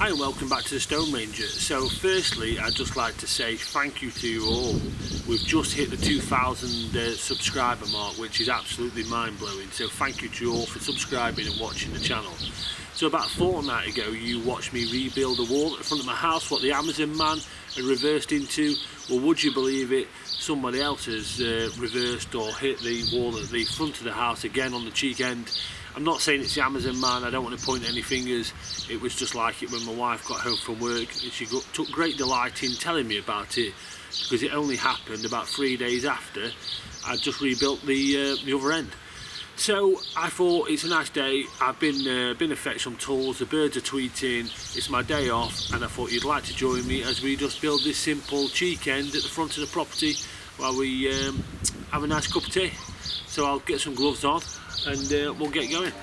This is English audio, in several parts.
Hi and welcome back to the TheStoneRager. So firstly, I'd just like to say thank you to you all. We've just hit the 2,000 subscriber mark, which is absolutely mind-blowing. So thank you to you all for subscribing and watching the channel. So about a fortnight ago, you watched me rebuild a wall at the front of my house, what the Amazon man had reversed into. Well, would you believe it? Somebody else has reversed or hit the wall at the front of the house again on the cheek end. I'm not saying it's the Amazon man, I don't want to point any fingers. It was just like it when my wife got home from work, and she took great delight in telling me about it, because it only happened about 3 days after I'd just rebuilt the other end. So I thought it's a nice day. I've been to fetch some tools, the birds are tweeting, it's my day off, and I thought you'd like to join me as we just build this simple cheek end at the front of the property while we have a nice cup of tea. So I'll get some gloves on and we'll get going.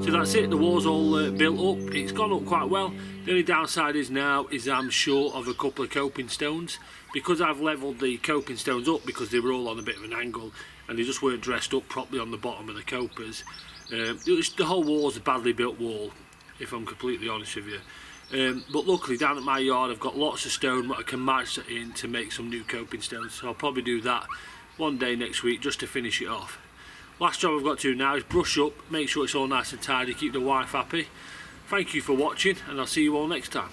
So that's it, the wall's all built up. It's gone up quite well. The only downside is now is I'm short of a couple of coping stones. Because I've levelled the coping stones up, because they were all on a bit of an angle and they just weren't dressed up properly on the bottom of the copers. The whole wall's a badly built wall, if I'm completely honest with you. But luckily down at my yard I've got lots of stone that I can match that in to make some new coping stones. So I'll probably do that one day next week just to finish it off. Last job I've got to do now is brush up, make sure it's all nice and tidy, keep the wife happy. Thank you for watching, and I'll see you all next time.